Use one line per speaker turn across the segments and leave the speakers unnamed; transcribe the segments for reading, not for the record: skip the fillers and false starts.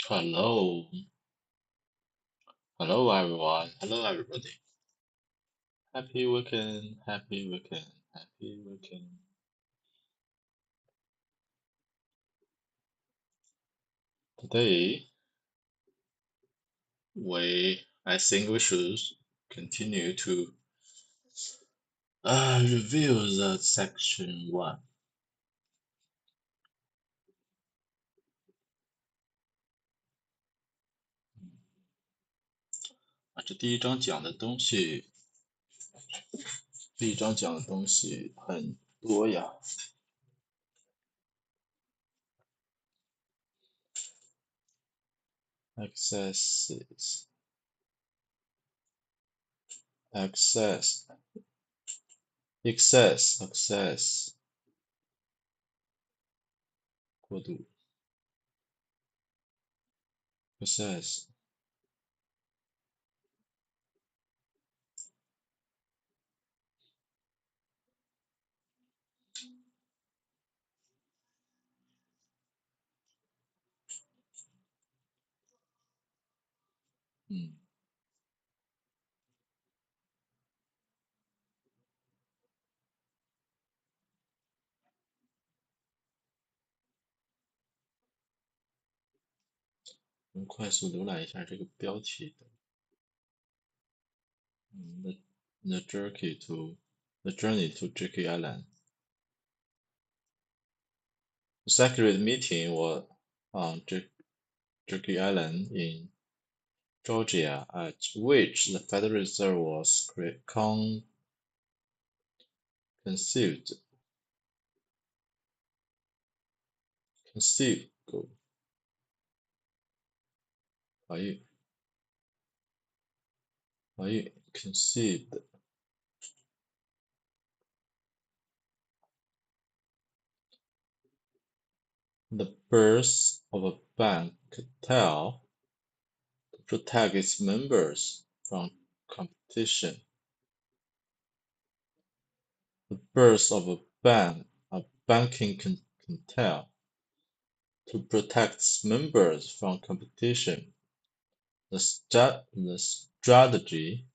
Hello, hello everyone, hello everybody. Happy weekend, happy weekend, happy weekend. Today, I think we should continue to review the section one. 这第一章讲的东西很多呀。Excess, 过度 excess 我们快速浏览一下这个标题的。The journey to Jekyll Island. The secret meeting was on Jekyll Island in Georgia, at which the Federal Reserve was conceived. Conceived. The birth of a bank to protect its members from competition. The birth of a banking cartel to protect its members from competition. The strategy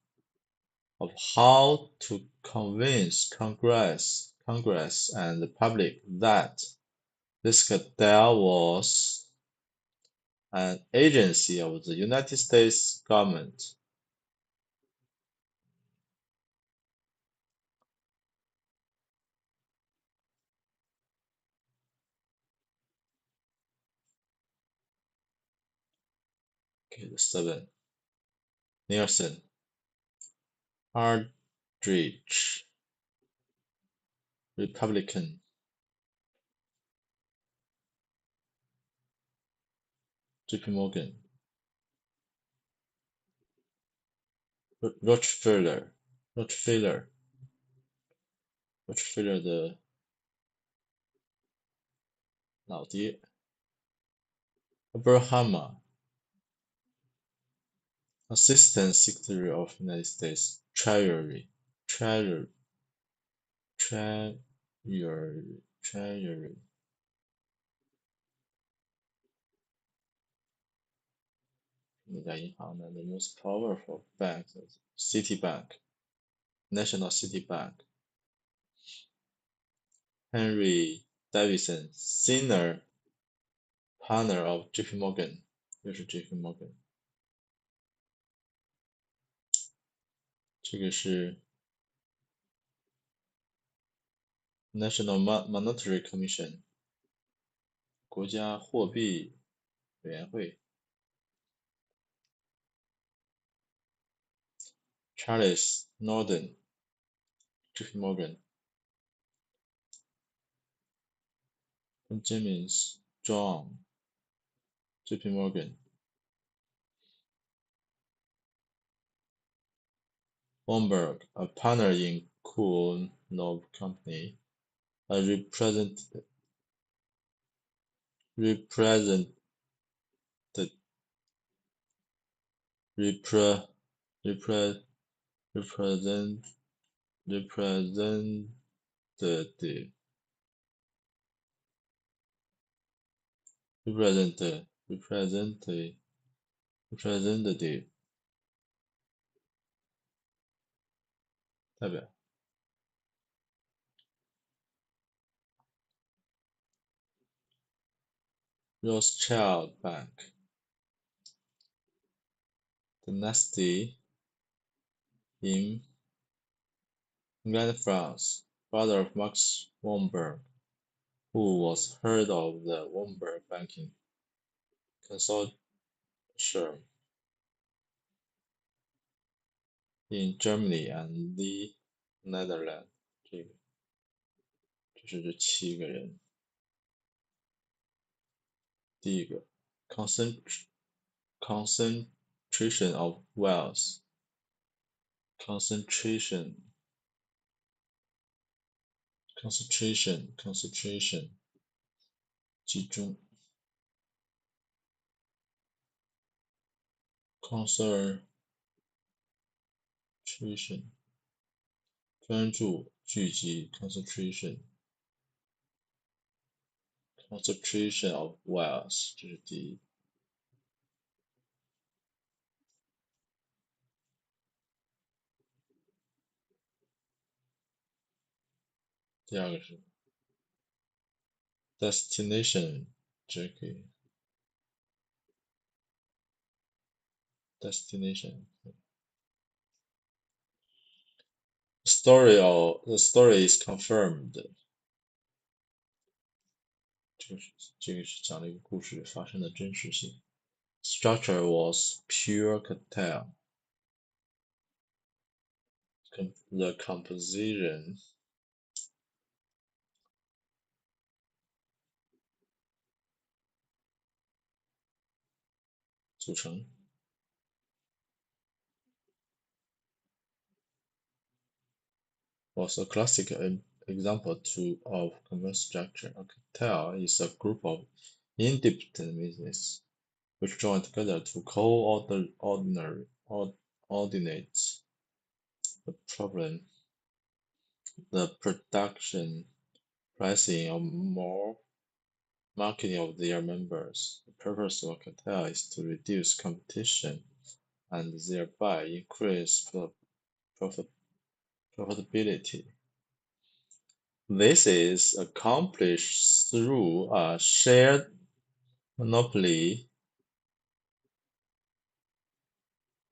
of how to convince Congress and the public that this cartel was an agency of the United States government. Okay, the 7. Nielsen, Aldrich, Republican. JP Morgan, Rockefeller 的老爹 Oberhammer, Assistant Secretary of United States Treasury, Treasury, 那家银行的 the most powerful bank, Citibank, National Citibank. Henry Davidson, Senior Partner of JP Morgan, 又是 JP Morgan. 这个是 National Monetary Commission, 国家货币委员会. Charles Northern, JP Morgan. Benjamin Strong, JP Morgan. Bloomberg, a partner in Cool Love Company, a representative representative 代表 Rothschild Bank dynasty in England, France, brother of Max Womberg, who was head of the Womberg banking consortium in Germany and the Netherlands. 这是这7个人。第一个 concentration of wealth concentration 集中 concentration 专注聚集 concentration of wealth 这是第一。第二个是 destination JEKYLL destination the story is confirmed 这个是讲了一个故事发生的真实性。Structure was pure cartel. The composition组成 was a classic example of commercial structure. A cartel is a group of independent businesses which join together to coordinate the problem, the production, pricing, or more marketing of their members. The purpose of a cartel is to reduce competition and thereby increase profitability. This is accomplished through a shared monopoly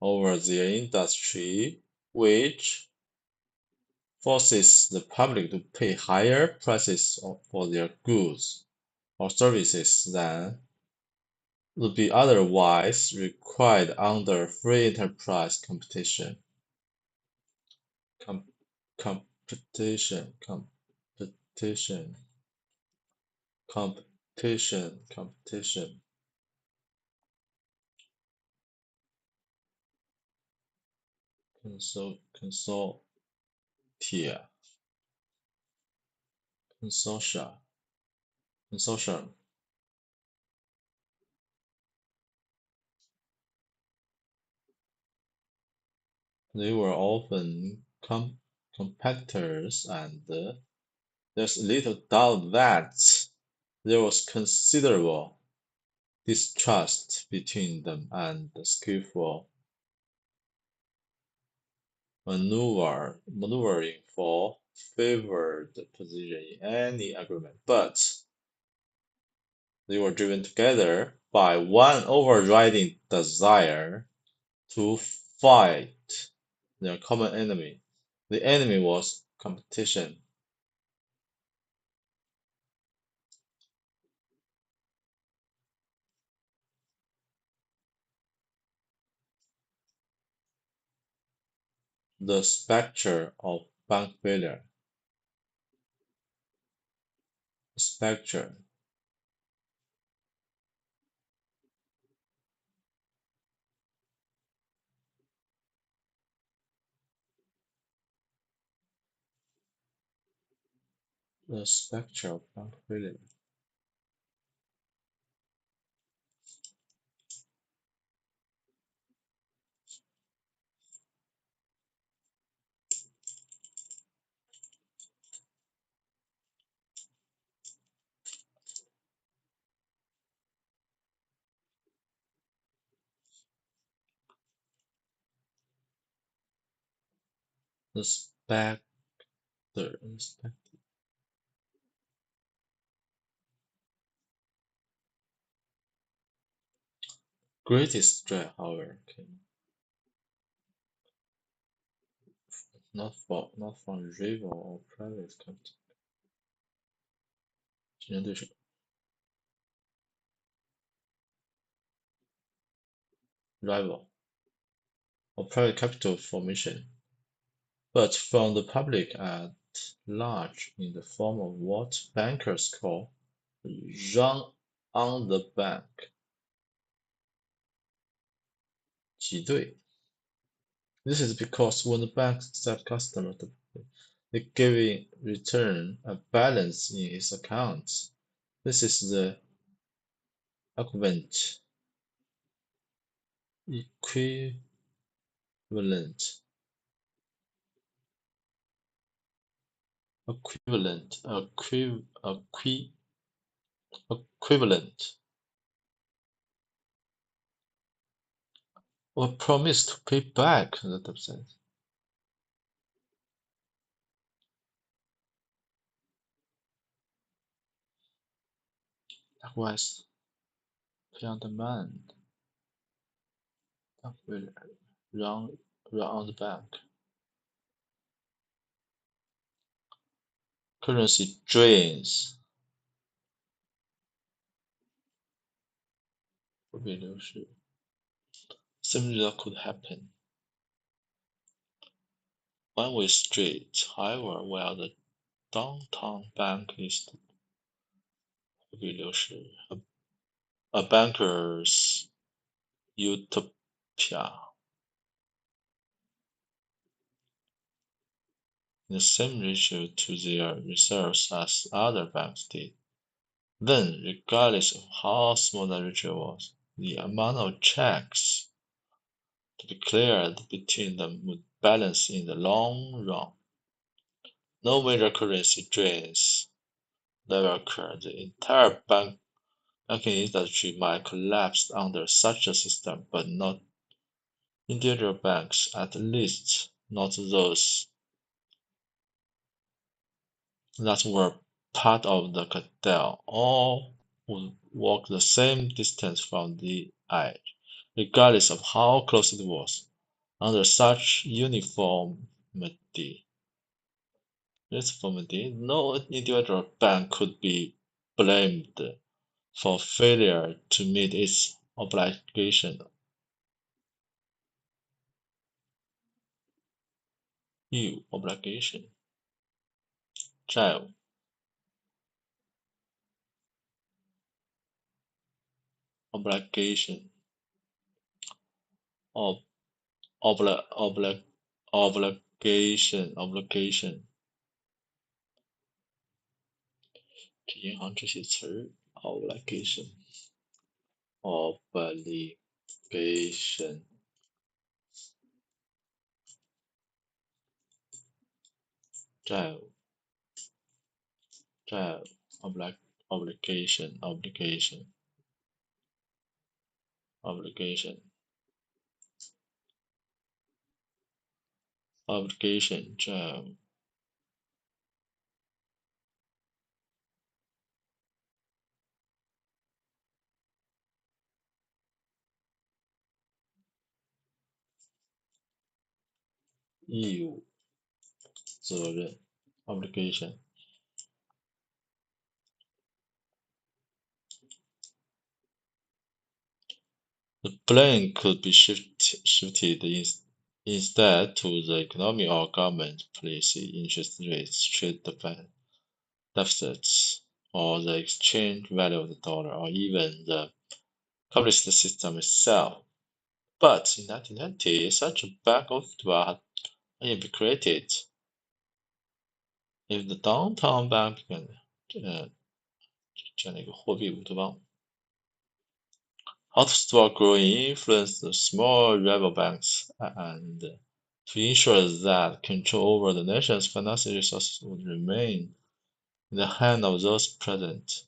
over their industry, which forces the public to pay higher prices for their goods or services than would be otherwise required under free enterprise competition. Competition consortium. They were often competitors, and there's little doubt that there was considerable distrust between them and skillful maneuvering for favored position in any agreement, but they were driven together by one overriding desire to fight their common enemy. The enemy was competition. The spectre of bank failure. Spectre. The spectre of bank failure. The specter. Greatest threat, however, came not from rival or private capital. 竞争对手 rival or private capital formation, but from the public at large in the form of what bankers call run on the bank 挤兑. This is because when the banks accept customers, they give in return a balance in its accounts. This is the equivalent or promise to pay back the debt. Likewise, pay on demand will run on the bank. Currency drains 货币流失 Similar could happen. One-way street, however, where the downtown bank is 货币流失 a banker's utopia. In the same ratio to their reserves as other banks did. Then, regardless of how small the ratio was, the amount of checks to be cleared between them would balance in the long run. No major currency drains never occurred. The entire banking industry might collapse under such a system, but not individual banks, at least not those that were part of the cartel. All would walk the same distance from the edge, regardless of how close it was, under such uniformity. No individual bank could be blamed for failure to meet its obligation. Obligation. 债务 obligation obligation 这银行这些词儿 obligation 债务 obligation 债务义务责任 obligation. The blame could be shifted instead to the economy or government policy, interest rates, trade deficits, or the exchange value of the dollar, or even the capitalist system itself. But in 1990, such a bank of had been created. If the downtown bank began 这样的一个货币乌托邦 how to stop growing influence the small rival banks and to ensure that control over the nation's financial resources would remain in the hands of those present,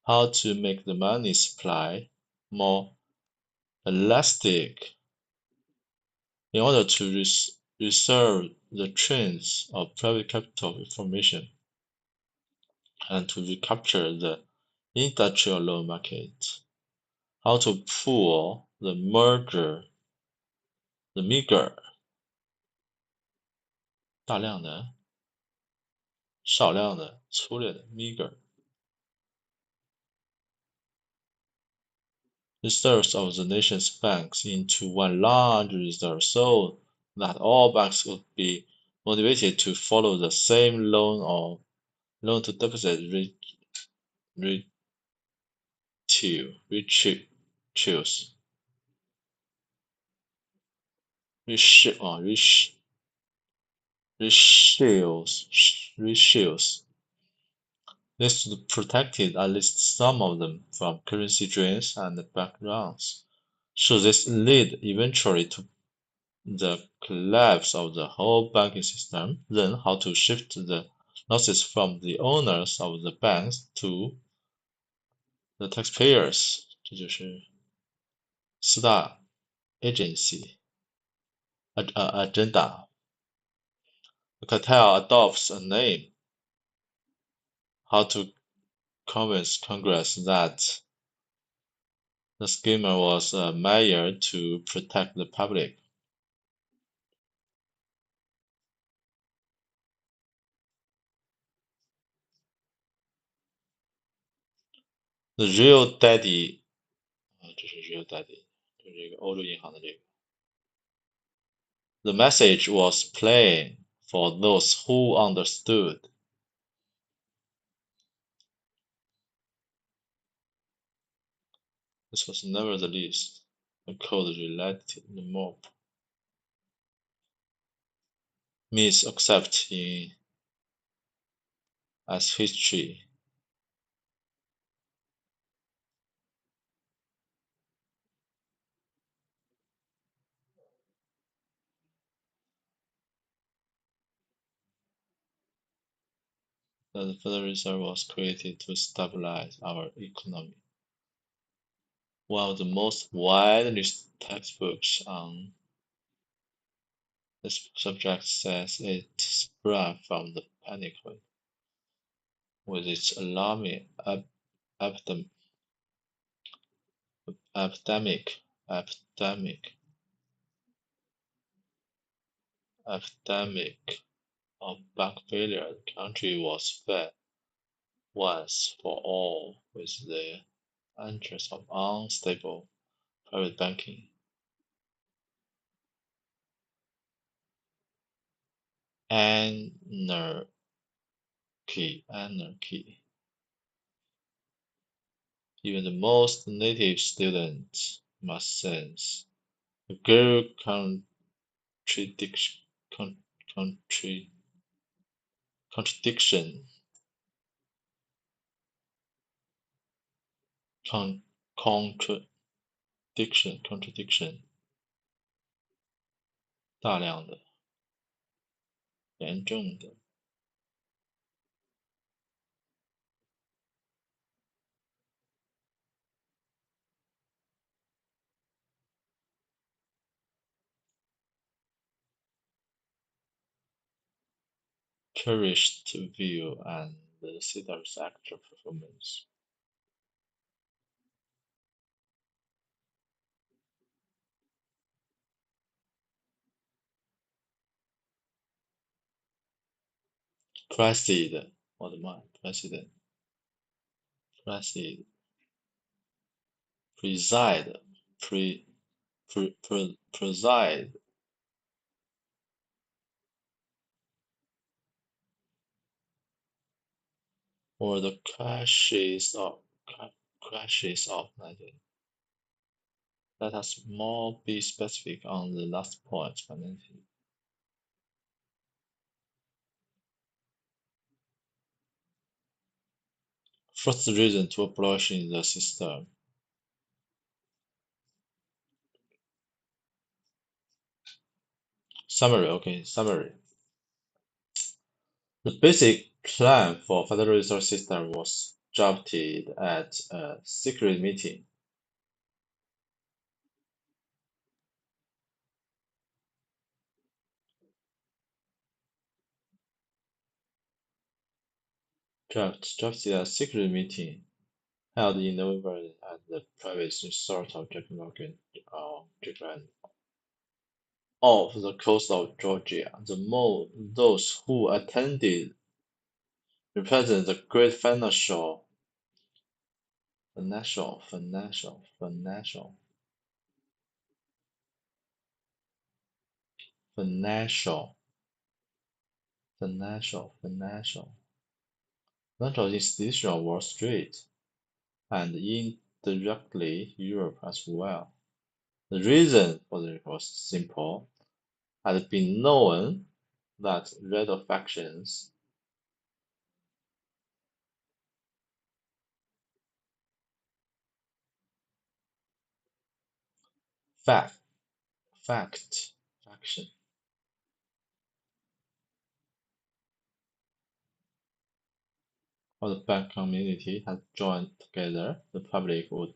how to make the money supply more elastic in order to reserve the trends of private capital formation, and to recapture the industrial loan market. How to pull the meager 大量的、少量的、粗略的 meager reserves of the nation's banks into one large reserve so that all banks would be motivated to follow the same loan to deposit ratios. Ratios. This protected at least some of them from currency drains and bank runs. So this led eventually to the collapse of the whole banking system. Then how to shift the losses from the owners of the banks to the taxpayers. 这就是四大 agency agenda. The cartel adopts a name. How to convince Congress that the schemer was a mayor to protect the public. The real daddy, 这是 real daddy， 就是这个欧洲银行的这个。The message was plain for those who understood. This was never the least. A code related the mob. Means accepting as history. That the Federal Reserve was created to stabilize our economy. One of the most widely textbooks on this subject says it sprang from the panic with its alarming epidemic of bank failure. The country was fed once for all with the entrance of unstable private banking. Anarchy. Even the most native student must sense a girl contradiction contradiction 大量的严重的 cherished view and the sitter's actual performance. Preside 我的妈 President Preside preside preside or the crashes of 19. Let us more be specific on the last point. First reason to abolishing the system. Summary. The basic plan for Federal Reserve System was drafted at a secret meeting. drafted a secret meeting held in November at the private resort of JEKYLL off the coast of Georgia. Those who attended represent the great financial, financial institution of Wall Street, and indirectly Europe as well. The reason for the was simple. It had been known that red factions fact faction of the bank community had joined together, the public would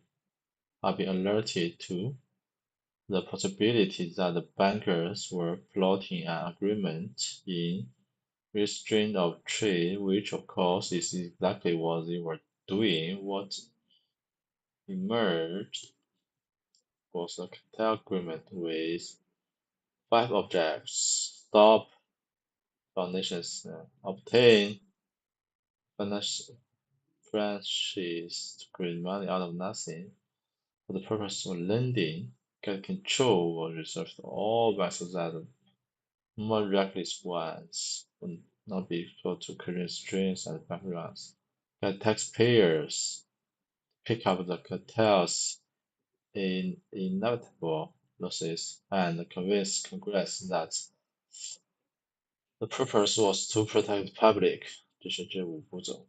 have been alerted to the possibility that the bankers were plotting an agreement in restraint of trade, which of course is exactly what they were doing. What emerged was a cartel agreement with 5 objects: stop foundations, obtain franchise to create money out of nothing for the purpose of lending, get control of reserves of all banks so that the more reckless ones would not be able to create strains and bank runs, get taxpayers pick up the cartel's inevitable losses, and convince Congress that the purpose was to protect the public. 这是这5步骤。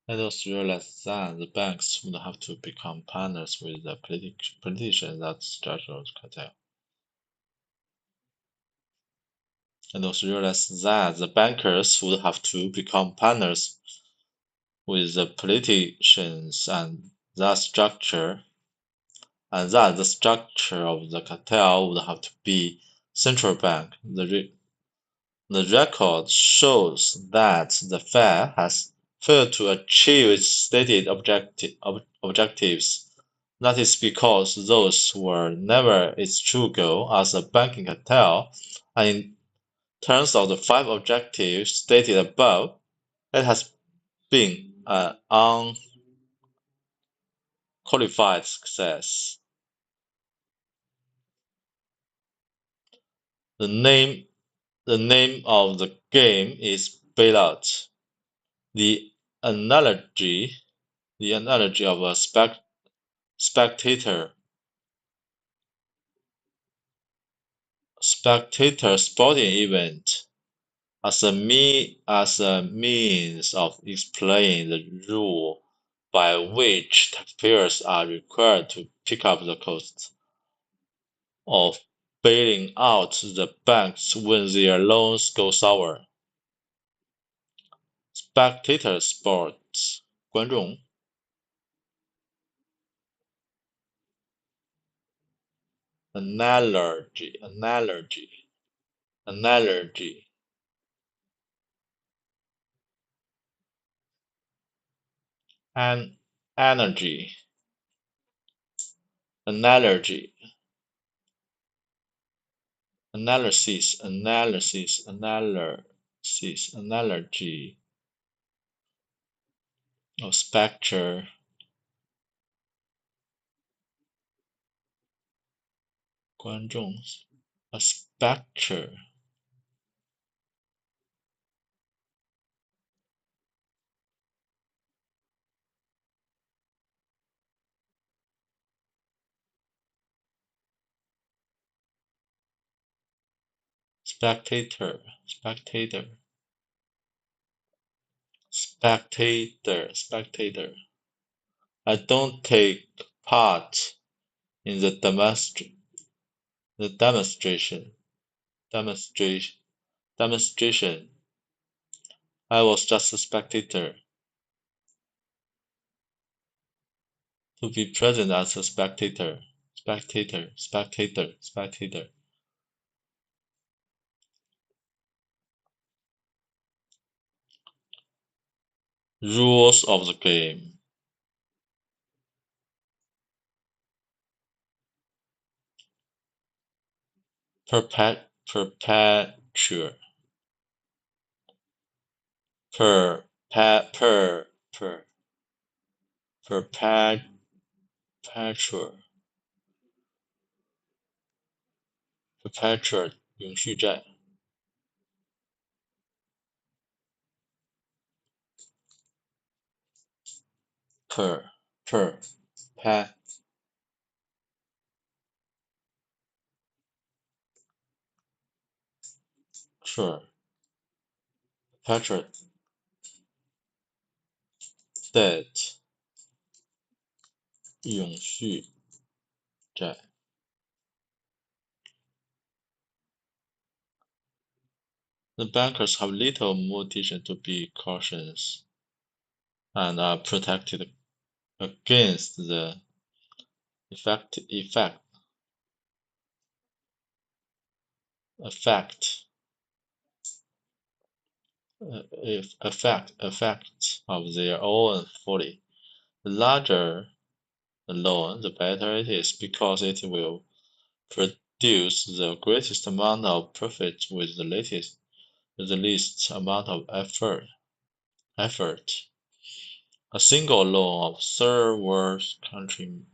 Let us realize that the banks would have to become partners with the politicians that structured the cartel. Let us realize that the bankers would have to become partners with the politicians and that the structure of the cartel would have to be central bank. The record shows that the Fed has failed to achieve its stated objectives. That is because those were never its true goal as a banking cartel, and in terms of the 5 objectives stated above, it has been an unqualified success. The name of the game is bailout. The analogy of a spectator sporting event as a means of explaining the rule by which taxpayers are required to pick up the cost of bailing out the banks when their loans go sour. Spectator sports 观众 analogy an energy analogy analysis analogy of spectre 观众 a spectre spectator I don't take part in the demonstration. I was just a spectator. To be present as a spectator. Rules of the game. Perpetual. Perpetual 永续债。Perpetual debt 永续债。The bankers have little motivation to be cautious and are protected against the effect of their own folly. The larger the loan, the better it is, because it will produce the greatest amount of profit with the least amount of effort. A single loan of third world country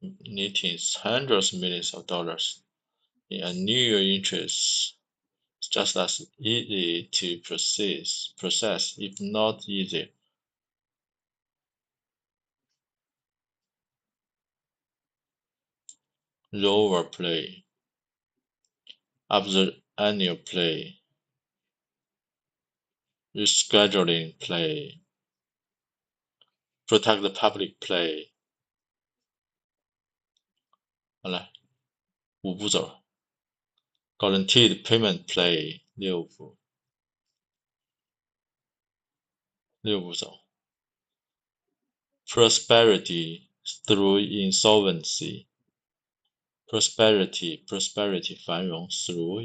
needs hundreds of millions of dollars in annual interest is just as easy to process, if not easier. Lower play. After annual play. Rescheduling play. Protect the public play. 好了，5步走。Guaranteed payment play 6步走。Prosperity through insolvency. Prosperity 繁荣 through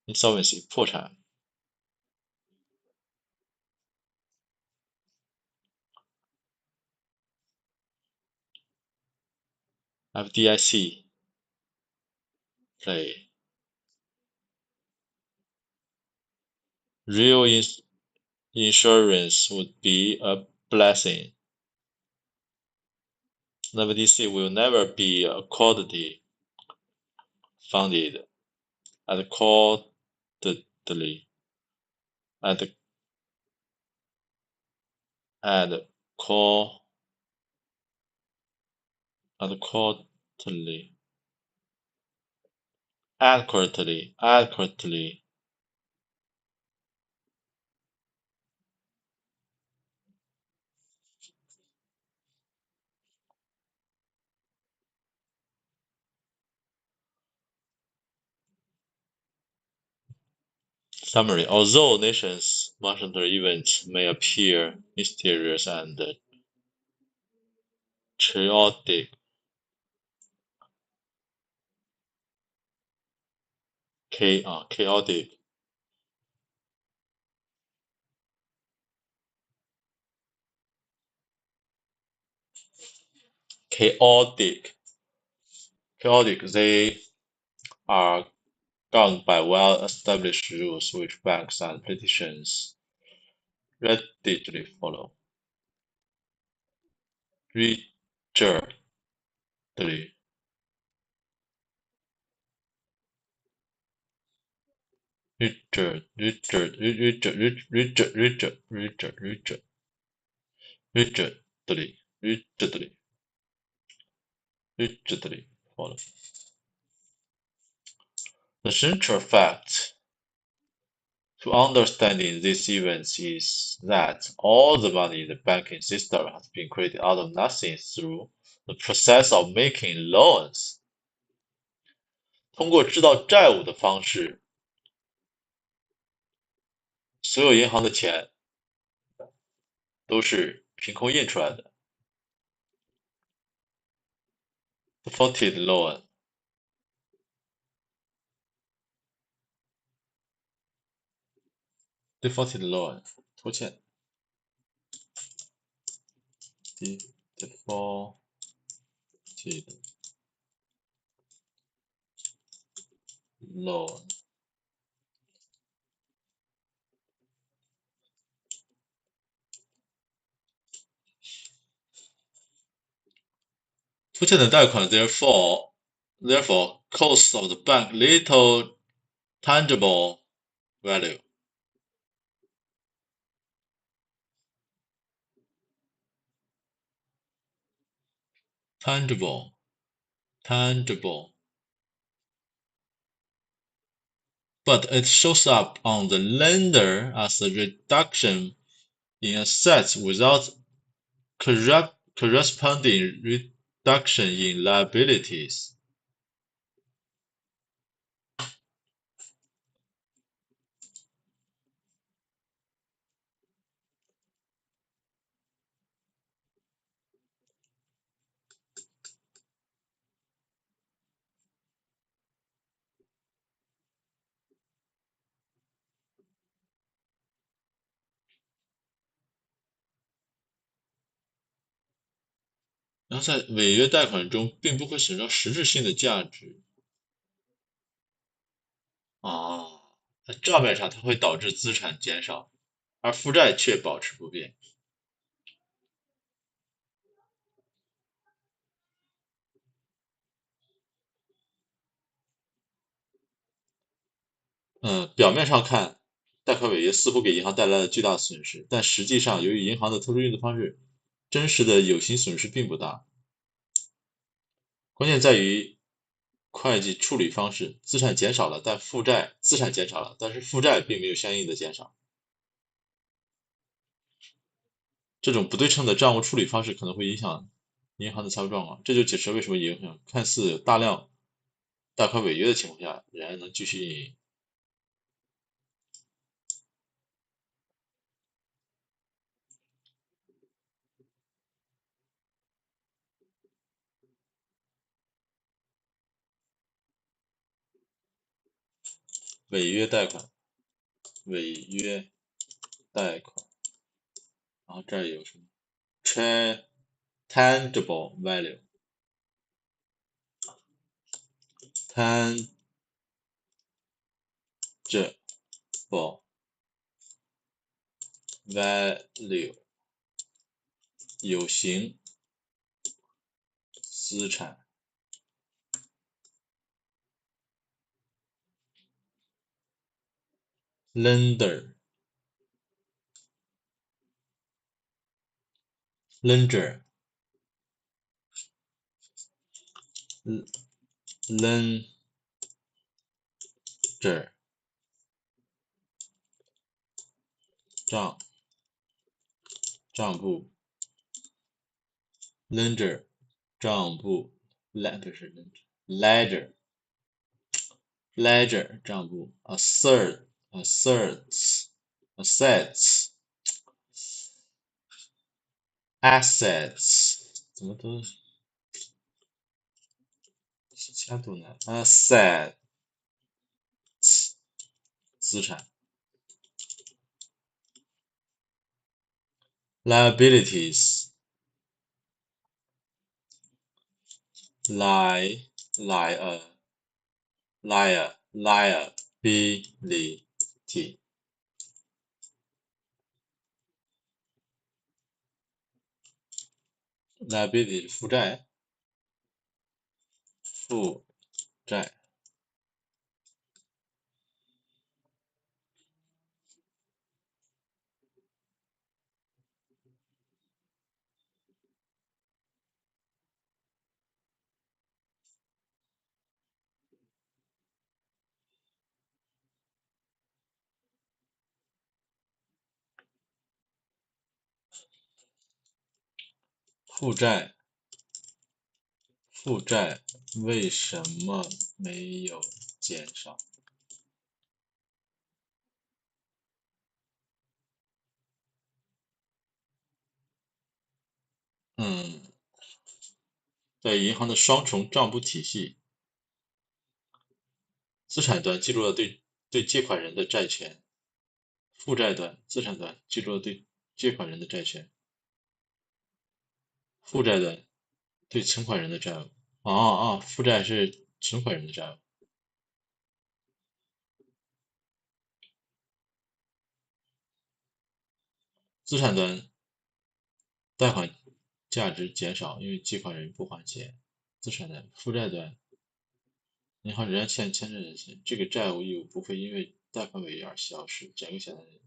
insolvency 破产。FDIC play. Real insurance would be a blessing. The FDIC will never be accordingly funded adequately. Adequately. Summary. Although nations' monetary events may appear mysterious and chaotic, chaotic, they are governed by well-established rules which banks and politicians readily follow. Rigidly. Rigidly follow. The central fact to understanding these events is that all the money in the banking system has been created out of nothing through the process of making loans. 通过制造债务的方式，所有银行的钱都是凭空印出来的。defaulted loan， defaulted loan， 拖欠。defaulted loan， 拖欠的贷款 therefore costs of the bank little tangible value。 tangible but it shows up on the lender as a reduction in assets without corresponding reduction in liabilities。 然后在违约贷款中并不会损伤实质性的价值啊，在账面上它会导致资产减少，而负债却保持不变。表面上看，贷款违约似乎给银行带来了巨大的损失，但实际上由于银行的特殊运作方式，真实的有形损失并不大。关键在于会计处理方式，资产减少了，资产减少了，但是负债并没有相应的减少。这种不对称的账务处理方式可能会影响银行的财务状况，这就解释了为什么银行看似有大量贷款违约的情况下，仍然能继续运营。违约贷款，然后这儿有什么 tangible value， tangible value 有形资产。lender ledger账簿 ledger 账簿 ledger 账簿 assets怎么都其他都难 assets 资产 liabilities liability liability 是负债负债为什么没有减少？在银行的双重账簿体系，资产端记录了对借款人的债权，负债端资产端记录了对借款人的债权，负债端对存款人的债务。负债是存款人的债务。资产端贷款价值减少，因为借款人不还钱。资产端负债端银行仍然欠债人钱，这个债务义务不会因为贷款违约而消失。讲个简单的，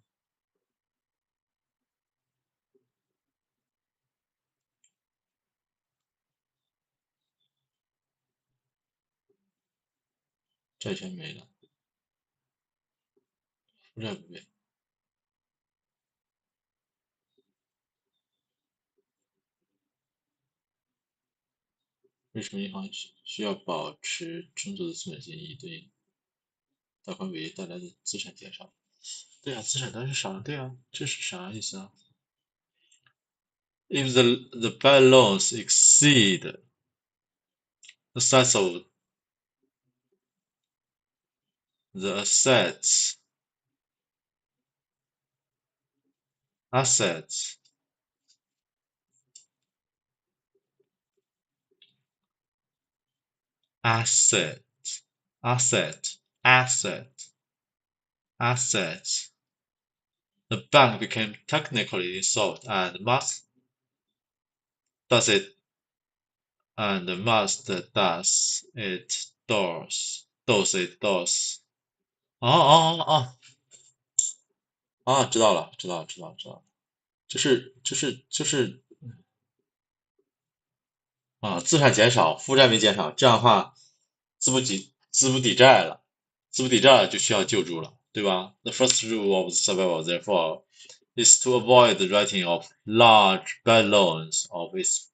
债权没了，负债不变。为什么银行需要保持充足的资本金以对贷款违约带来的资产减少？对啊，资产当然是少了。对啊，这是啥意思啊？If the bad loans exceed the size of the assets asset asset asset assets, the bank became technically insolvent and does it must does it does 知道了，知道了，就是资产减少，负债没减少，这样的话，资不抵债了，资不抵债了就需要救助了，对吧？The first rule of survival, therefore, is to avoid the writing of large bad loans of its,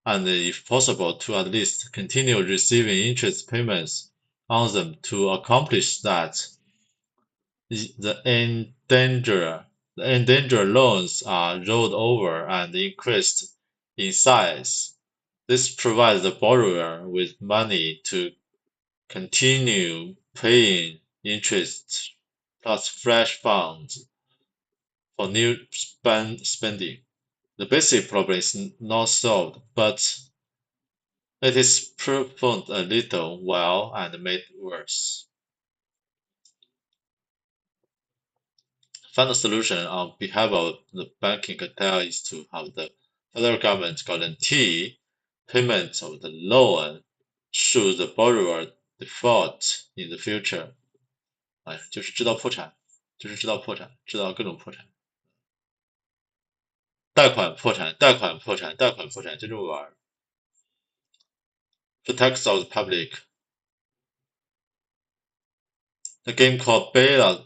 and if possible, to at least continue receiving interest payments on them. To accomplish that, the endangered loans are rolled over and increased in size. This provides the borrower with money to continue paying interest plus fresh funds for new spending. The basic problem is not solved, but it is performed a little well and made worse. Final solution on behalf of the banking cartel is to have the federal government guarantee payment of the loan should the borrower default in the future. 哎，就是制造破产，制造各种破产，贷款破产，就这么玩。Protects of the public. The game called bailout,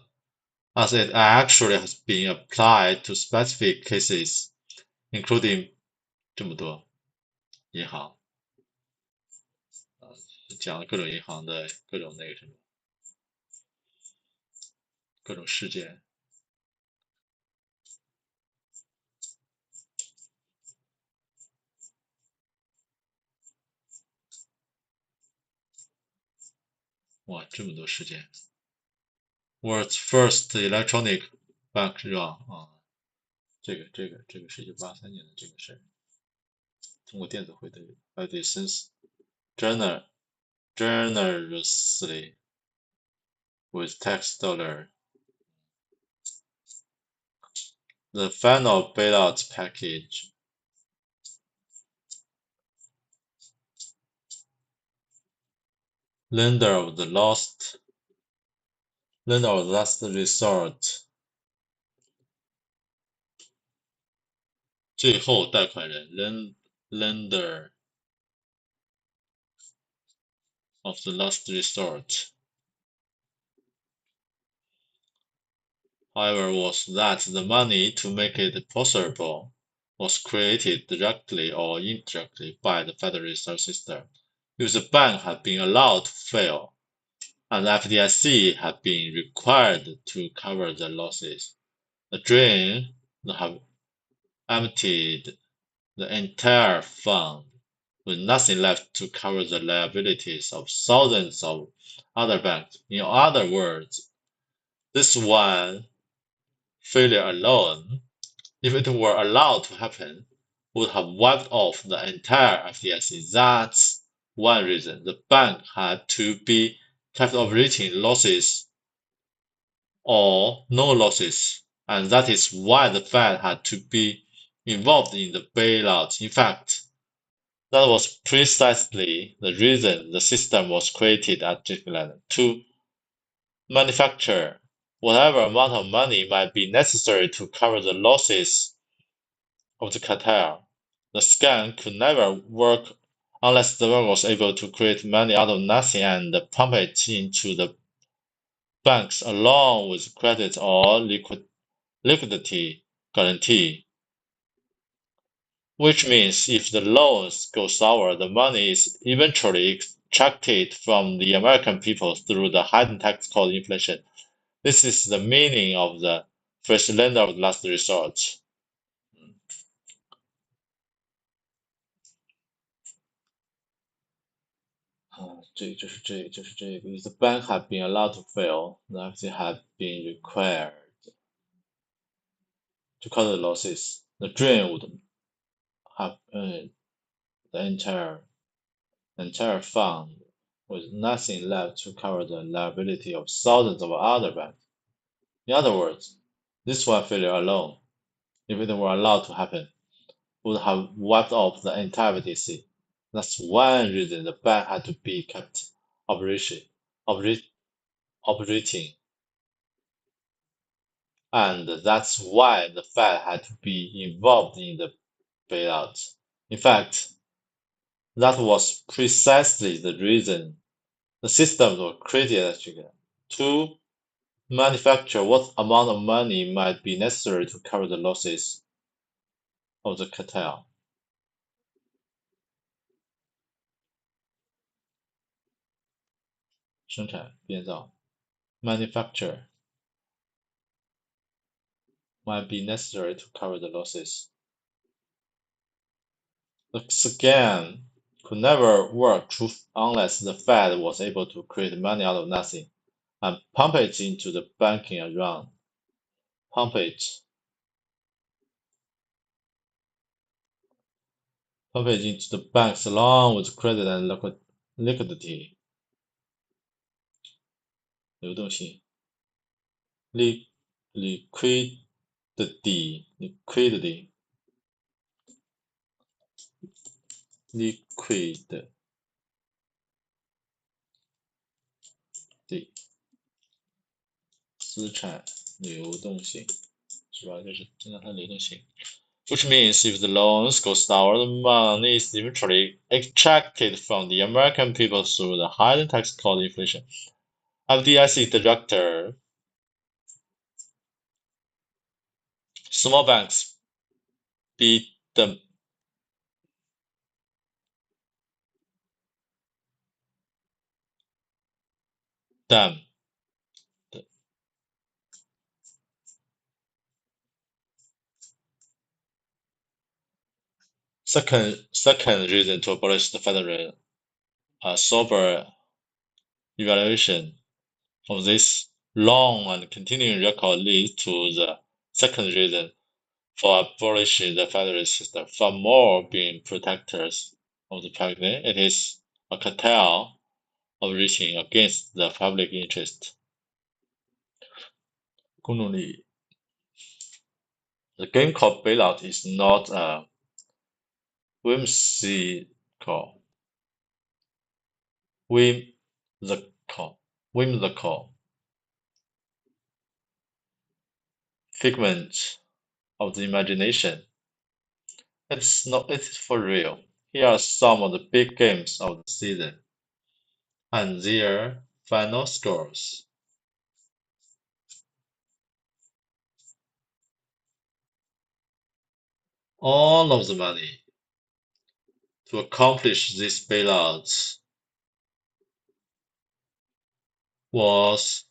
as it actually has been applied to specific cases, including 这么多银行，讲了各种银行的各种那个什么，各种事件。哇，这么多事件。World's first electronic bank run 这个是1983年的这个事儿，通过电子汇兑，还得 since generously with tax dollar. The final bailout package. Lender of the last resort. 最后贷款人 lender of the last resort. However, was that the money to make it possible was created directly or indirectly by the Federal Reserve System. If the bank had been allowed to fail, and the FDIC had been required to cover the losses, the drain would have emptied the entire fund, with nothing left to cover the liabilities of thousands of other banks. In other words, this one failure alone, if it were allowed to happen, would have wiped off the entire FDIC. That's one reason the bank had to be kept operating losses or no losses, and that is why the Fed had to be involved in the bailout. In fact, that was precisely the reason the system was created at JEKYLL to manufacture whatever amount of money might be necessary to cover the losses of the cartel. The scam could never work unless the bank was able to create money out of nothing and pump it into the banks along with credit or liquidity guarantee. Which means if the loans go sour, the money is eventually extracted from the American people through the hidden tax called inflation. This is the meaning of the first lender of last resort. If the bank had been allowed to fail, the FT had been required to cover the losses. The drain would have earned the entire fund with nothing left to cover the liability of thousands of other banks. In other words, this one failure alone, if it were allowed to happen, would have wiped off the entire BTC. That's one reason the bank had to be kept operation, operate, operating, and that's why the Fed had to be involved in the bailout. In fact, that was precisely the reason the systems were created to manufacture what amount of money might be necessary to cover the losses of the cartel. Manufacture might be necessary to cover the losses. The scam could never work unless the Fed was able to create money out of nothing and pump it into the banking run. Pump it into the banks along with credit and liquidity 流动性 liquidity资产流动性是吧？就是增加它流动性。Which means if the loans go sour, the money is eventually extracted from the American people through the hidden tax called inflation. FDIC director, small banks beat them. Second reason to abolish the federal sober evaluation of this long and continuing record leads to the second reason for abolishing the federal system. Far more being protectors of the public, it is a cartel operating against the public interest. 公众利益 The game called bailout is not a whimsical figment of the imagination. It's for real. Here are some of the big games of the season and their final scores. All of the money to accomplish this bailout was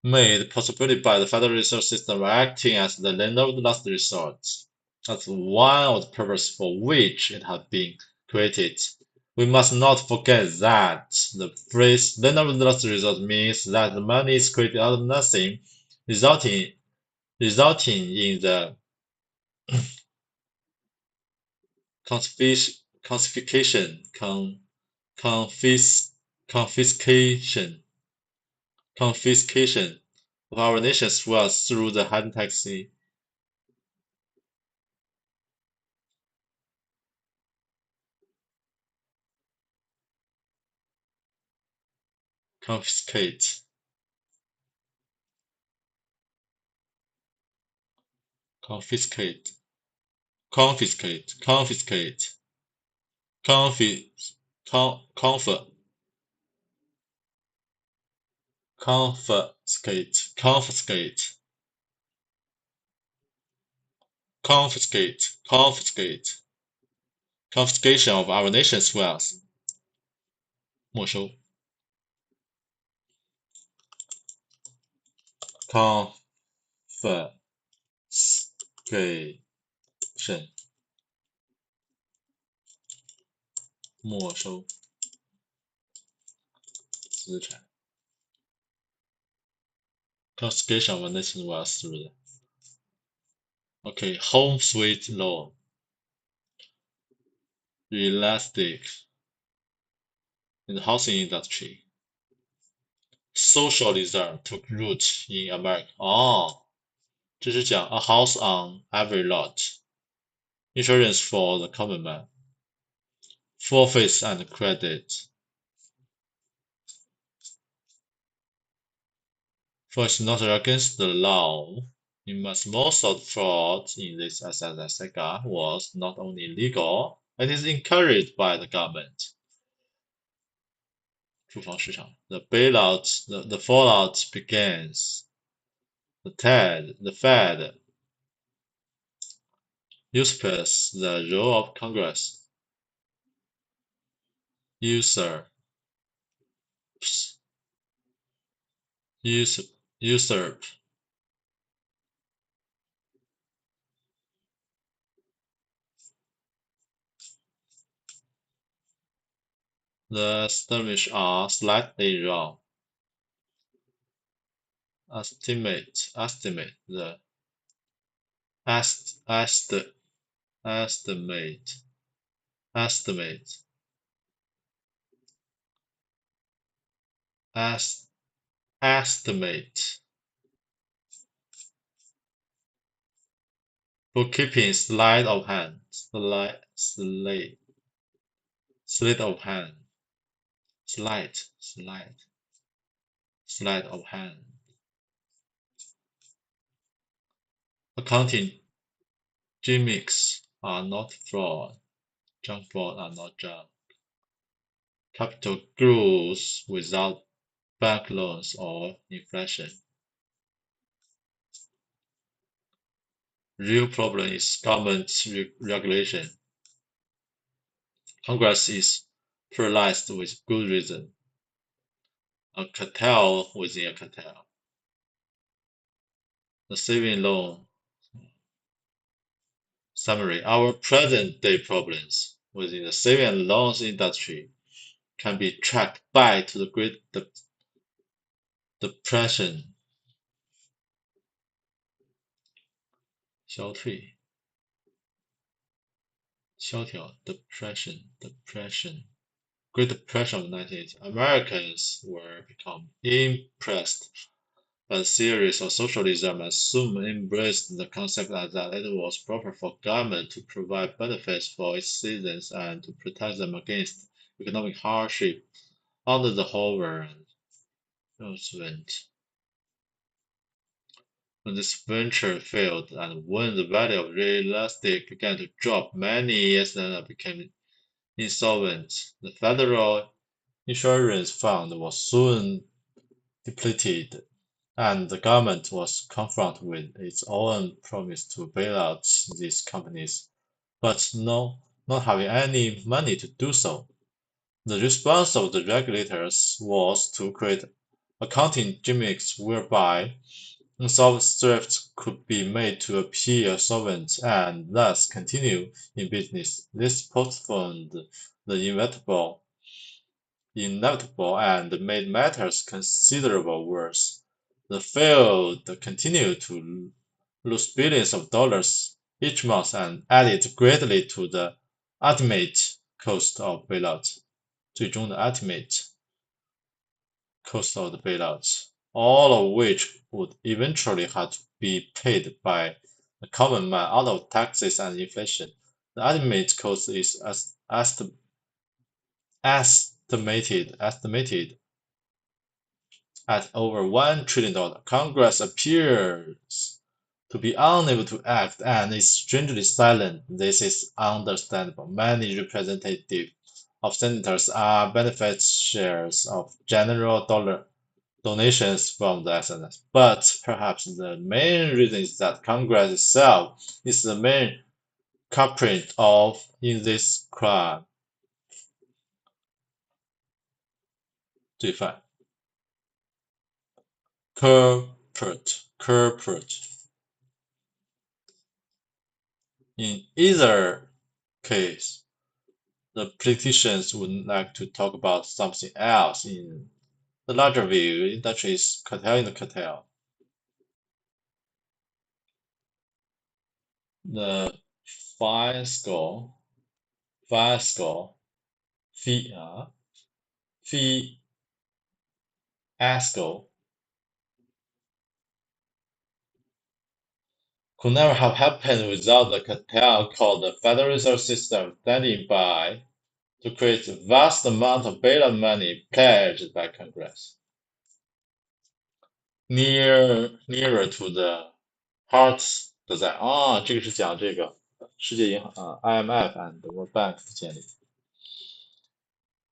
made possible by the Federal Reserve System acting as the lender of the last resort. That's one of the purposes for which it had been created. We must not forget that the phrase "random loss result" means that the money is created out of nothing, resulting in the confiscation, confis, confiscation, confiscation of our nation's wealth through the hidden tax confiscate, confiscate, confiscate, confiscate, confis, confer, confiscate, confiscate, confiscate, confiscate, confiscation of our nation's wealth, 没收 confiscation 没收资产 confiscation of our nation's wealth through the Okay, home sweet loan, realistic in the housing industry. Socialism took root in America. 哦，这是讲 a house on every lot, insurance for the common man, forfeits and credit. For it's not against the law. Most of the fraud in this saga was not only illegal, it is encouraged by the government. 住房市场 The bailout, the fallout begins. The Fed usurps the role of Congress. Usurps. Usurp. The establish are slightly wrong. Estimate. The estimate. Estimate. Estimate. Bookkeeping sleight of hand. Sleight of hand. Sleight of hand. Accounting gimmicks are not fraud. Junk fraud are not junk. Capital grows without bank loans or inflation. Real problem is government regulation. Congress is paralyzed with good reason. A cartel within a cartel. The saving loan summary. Our present-day problems within the saving and loans industry can be tracked back to the Great Depression. 消退 萧条 depression. Great Depression of the 1980s. Americans were become impressed by the theories of socialism and soon embraced the concept that it was proper for government to provide benefits for its citizens and to protect them against economic hardship. Under the Hoover Roosevelt, when this venture failed and when the value of real estate began to drop, many years later became insolvent. The Federal Insurance Fund was soon depleted, and the government was confronted with its own promise to bail out these companies, but not having any money to do so. The response of the regulators was to create accounting gimmicks whereby Unsolved thefts could be made to appear solvent and thus continue in business. This postponed the inevitable and made matters considerably worse. The field continued to lose billions of dollars each month and added greatly to the ultimate cost of bailout. 最终的 ultimate cost of the bailout, all of which would eventually have to be paid by the common man out of taxes and inflation. The ultimate cost is estimated at over $1 trillion. Congress appears to be unable to act and is strangely silent. This is understandable. Many representatives of senators are beneficiaries of general dollar donations from the SNS. But perhaps the main reason is that Congress itself is the main culprit in this crime. 罪犯 culprit. In either case, the politicians would like to talk about something else. In the larger view, that is cartel in the cartel. The fiscal fiasco could never have happened without the cartel called the Federal Reserve System standing by to create a vast amount of bailout money pledged by Congress. Nearer to the heart 的在这个是讲这个世界银行IMF and the World Bank 的建立。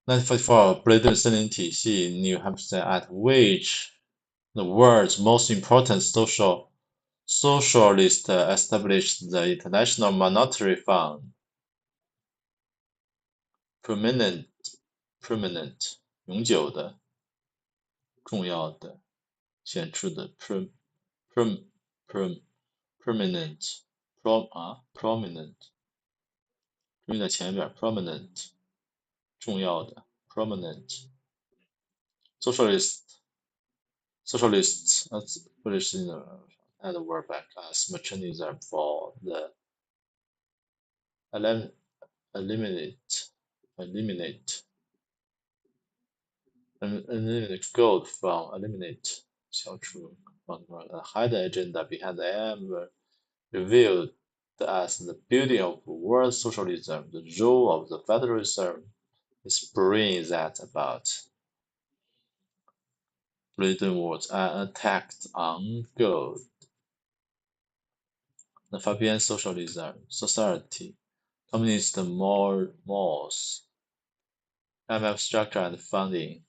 1944 布雷顿森林体系 New Hampshire at which the world's most important socialist established the International Monetary Fund. Permanent 永久的重要的显著的 prominent prominent 用在前边 prominent 重要的 prominent socialists British and the World Bank as mechanism for the eliminate gold from eliminate 消除 a hidden agenda behind the aim revealed as the building of world socialism. The role of the Federal Reserve is bring that about. Britain was an attack on gold. The Fabian Socialism Society, Communist Morals, IMF structure and funding,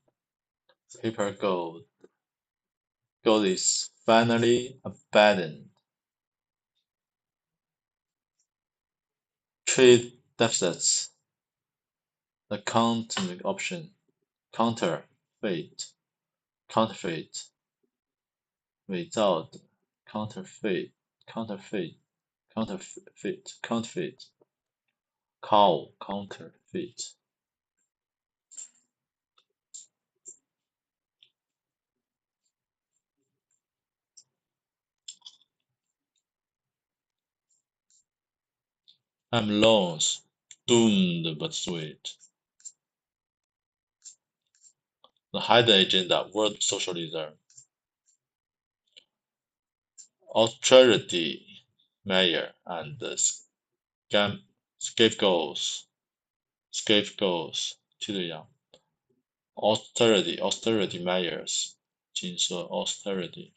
paper gold. Gold is finally abandoned. Trade deficits, the counterfeit option, counterfeit, 伪造的 counterfeit, counterfeit, counterfeit. I'm lost, doomed but sweet. The hidden agenda, world socialism. Austerity measure and scapegoats 就这样 austerity measures 紧缩 austerity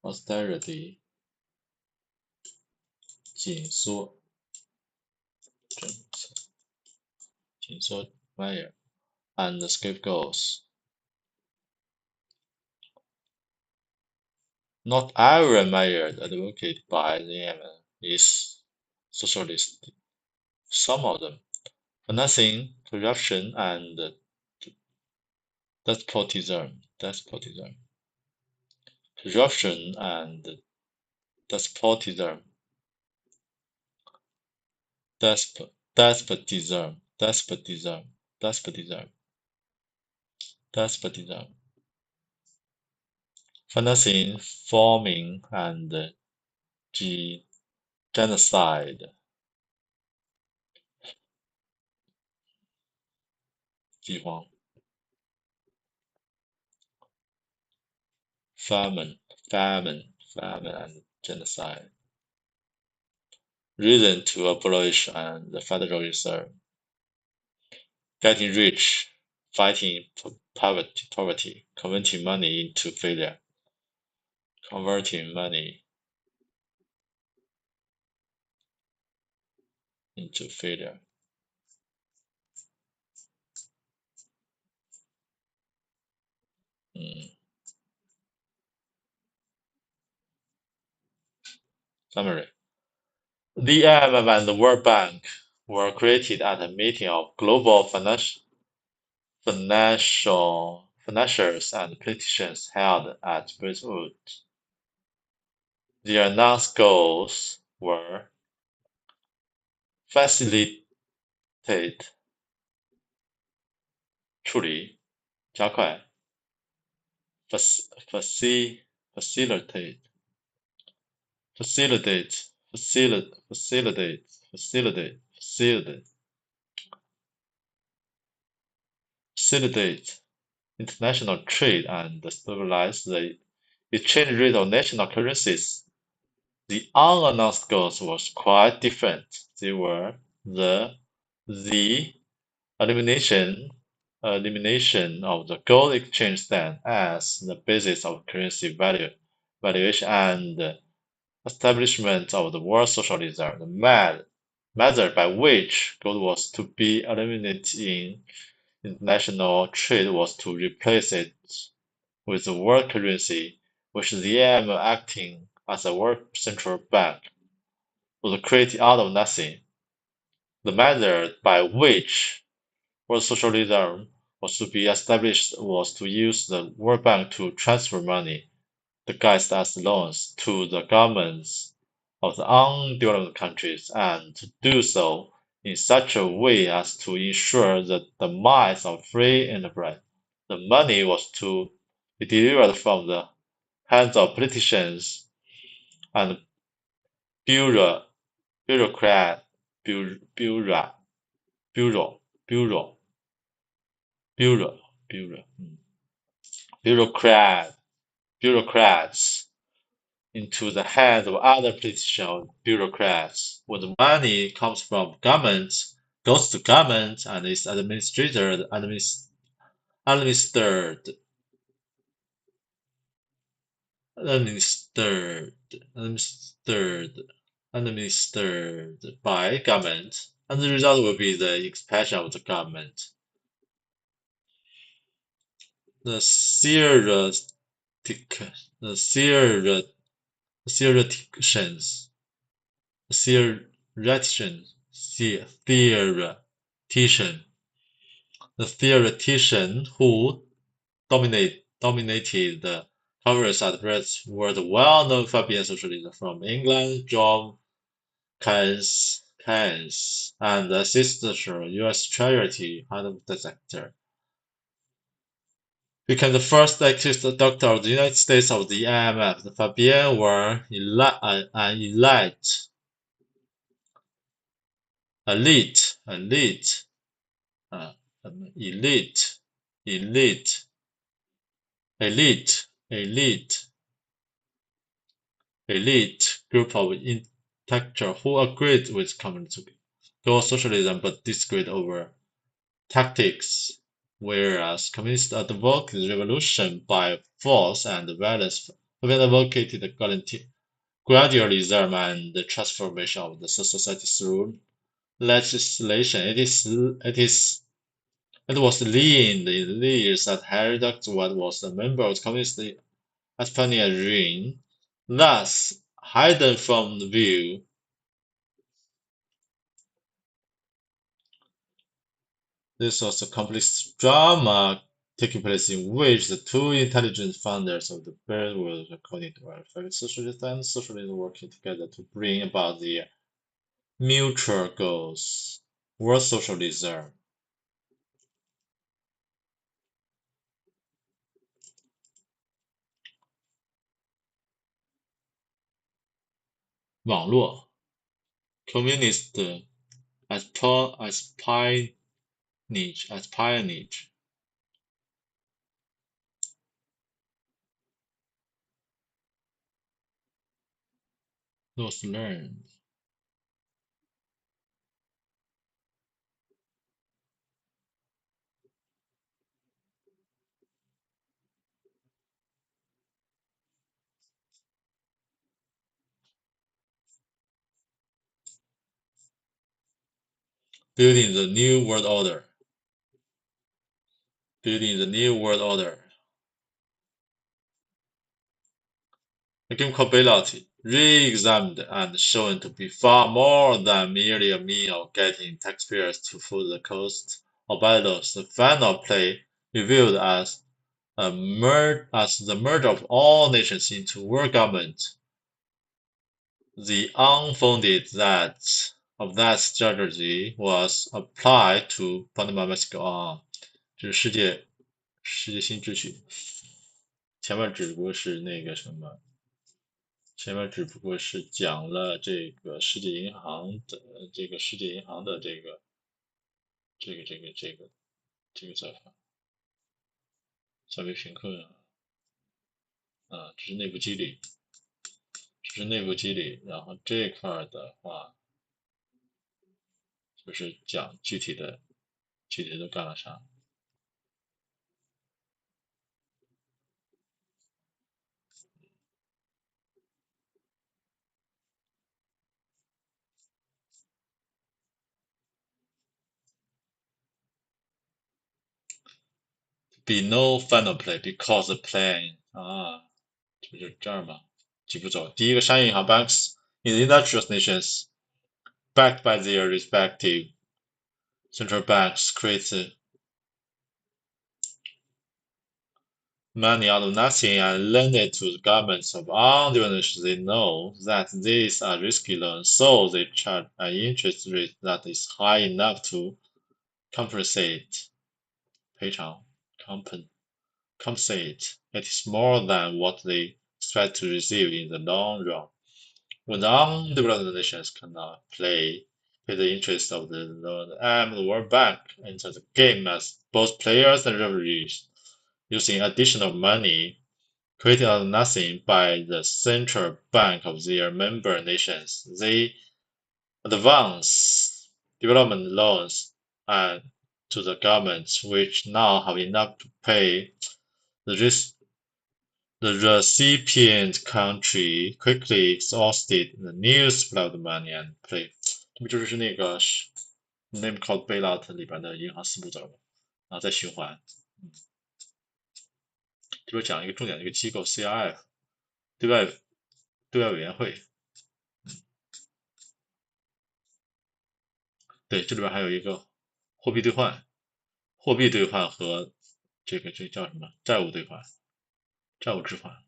austerity 紧缩政策紧缩 measure and scapegoats Not every measure advocated by the EMF is socialist. Some of them, financing, corruption, and despotism, corruption and despotism, despotism, financing, forming, and genocide, 饥荒 famine, and genocide. Reason to abolish and the Federal Reserve. Getting rich, fighting poverty, converting money into failure. Converting money into failure. Summary. The IMF and the World Bank were created at a meeting of global financiers and politicians held at Bretton Woods. The announced goals were facilitate 处理加快 facilitate facilitate international trade and stabilize the exchange rate of national currencies. The unannounced goals was quite different. They were the elimination of the gold exchange stand as the basis of currency valuation and establishment of the World Socialism, the method by which gold was to be eliminated in international trade was to replace it with the world currency, which the IMF acting as a world central bank was created out of nothing. The method by which World Socialism was to be established was to use the World Bank to transfer money, disguised as loans, to the governments of the undeveloped countries, and to do so in such a way as to ensure that the demise of free enterprise. The money was to be delivered from the hands of politicians and bureaucrat, bureau, bureau, bureau, bureau, bureau, bureaucrats into the hands of other political bureaucrats. When the money comes from government, goes to government and is administered, administered, administered by government, and the result will be the expansion of the government. The theoreticians who dominated the conference at Brest were the well-known Fabian socialists from England, John Keynes, and the Assistant U.S. Treasury Secretary. Became the first activist doctor of the United States of the IMF. The Fabians were an elite group of intellectuals who agreed with communism, go socialism, but disagreed over tactics, whereas communists advocated revolution by force and violence. Fabian advocated gradualism and the transformation of the society through legislation. It was Lee in the years that Harry Duckworth was a member of the Communist Espana Ring thus hidden from the view. This was a complex drama taking place in which the two intelligent founders of the Federal world, according to welfare socialists and socialists, working together to bring about their mutual goals. World socialism. 网络 communist espionage was learned. Building the new world order. Building the new world order. The game called Bailout, re-examined and shown to be far more than merely a means of getting taxpayers to foot the cost of battles. The final play revealed as the merge of all nations into world government. The unfounded of that strategy was applied to Panama Mexico 啊，这是世界新秩序，前面只不过是那个什么。前面只不过是讲了这个世界银行的这个叫法，小微贫困啊，这是内部机理，然后这块的话就是讲具体的都干了啥。Be no final play because the plan 啊，就是这儿嘛，几步走。第一个，商业银行 banks in the industrial nations backed by their respective central banks create money out of nothing and lend it to the governments of undeveloped nations. They know that these are risky loans, so they charge an interest rate that is high enough to compensate 赔偿 compensate. It is more than what they expect to receive in the long run. When the undeveloped nations cannot pay the interest of the loan, and the World Bank enters the game as both players and referees, using additional money created out of nothing by the central bank of their member nations. They advance development loans to the governments, which now have enough to pay the recipient country quickly exhausted the new supply of money and play. 这不就是那个 name called bailout 里边的银行四步走吗？然后再循环。这边讲一个重点的一个机构 CRF 对外委员会。对，这里边还有一个货币兑换和这叫什么债务兑换、债务置换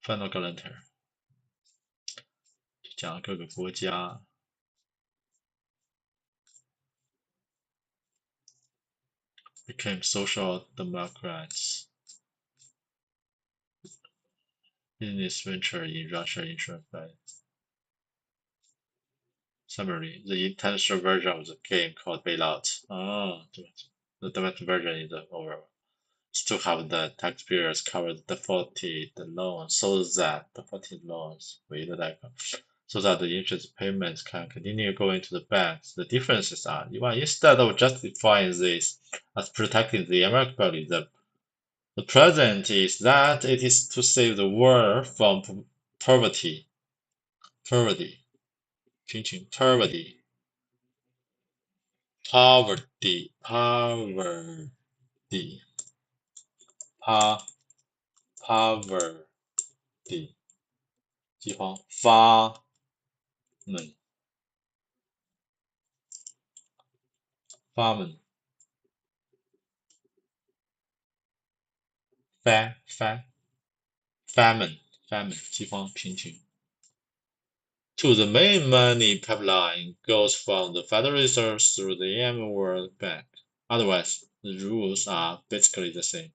（final guarantor），讲各个国家 became social democrats. Business venture in Russia insurance by summary. The international version of the game called Bailout. Oh, the domestic version is over. To have the taxpayers cover the defaulted loans so that the interest payments can continue going to the banks. The differences are, instead of justifying this as protecting the American public, the present is that it is to save the world from poverty. Poverty. Poverty. Poverty. Poverty. Poverty. 饥荒，发们，发们，famine，饥荒，贫穷。To the main money pipeline goes from the Federal Reserve through the IMF World Bank. Otherwise, the rules are basically the same.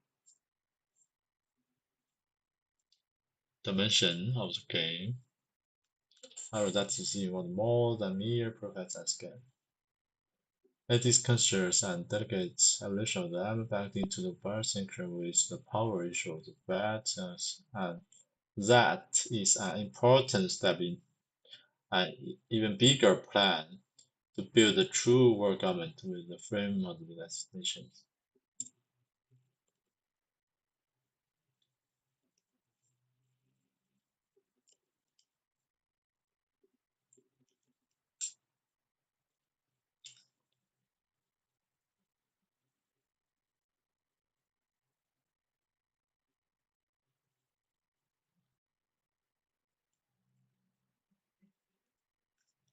Dimension of the game. However, that is involved more than mere profits and scale. It is conscious and delicate evolution of the IMF backed into the biosynchron with the power issue of the balance, and that is an important step in an even bigger plan to build a true world government with the frame of the United Nations.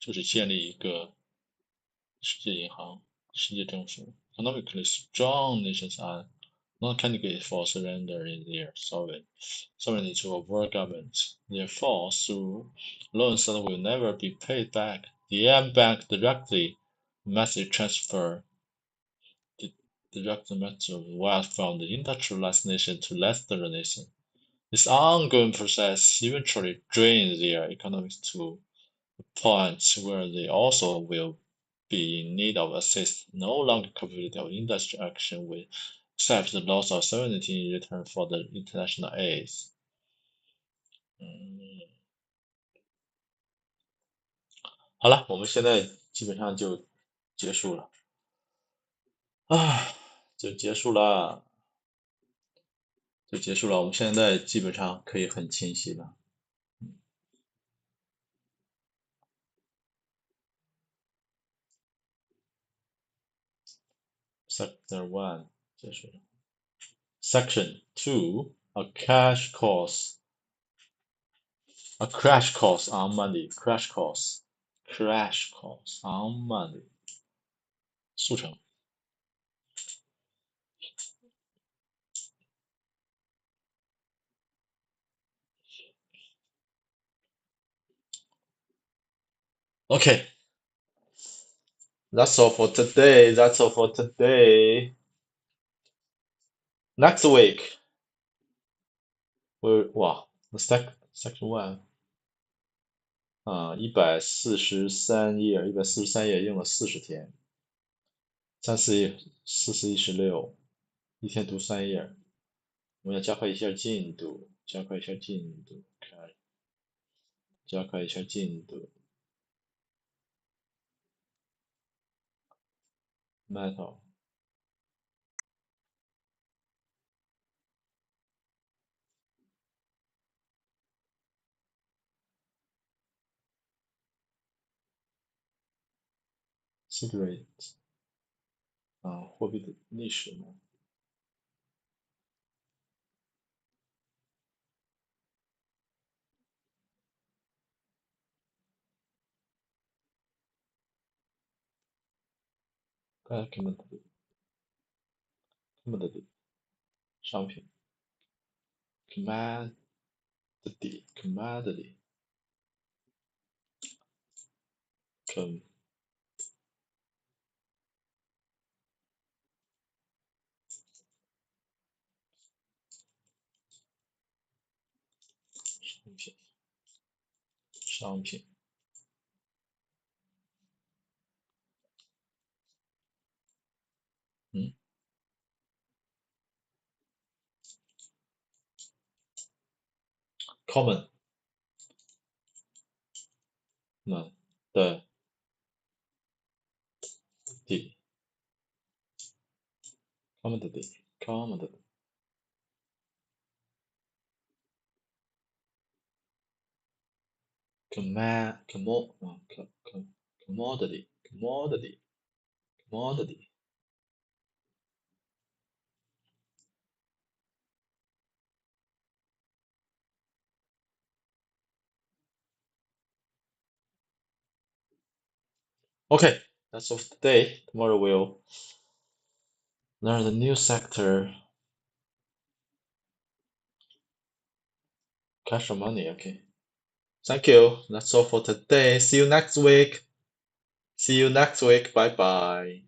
就是建立一个世界银行、世界政府。Economically strong nations are not candidates for surrender in their sovereignty to a world government. Therefore, through loans that will never be paid back, the IM Bank directly massive transfer the direct massive of wealth from the industrialized nation to less developed nation. This ongoing process eventually drains their economics to points where they also will be in need of assist, no longer capability of industrial action will accept the loss of sovereignty in return for the international aid. 好了，我们现在基本上就结束了啊，就结束了，就结束了。我们现在基本上可以很清晰了。Sector one 结束了。Section two, a crash course on Monday. Crash course on Monday. 速成。Okay, that's all for today. Next week, wow, the section one 143页用了40天，3、4、11、16，一天读3页。我们要加快一下进度，加快一下进度。Metal cigarette 货币的历史嘛。commodity 商品 commodity com 商品 common 的地 commodity commodity Okay, that's all for today. Tomorrow we'll learn the new sector. Cash or money, okay. Thank you. That's all for today. See you next week. See you next week. Bye bye.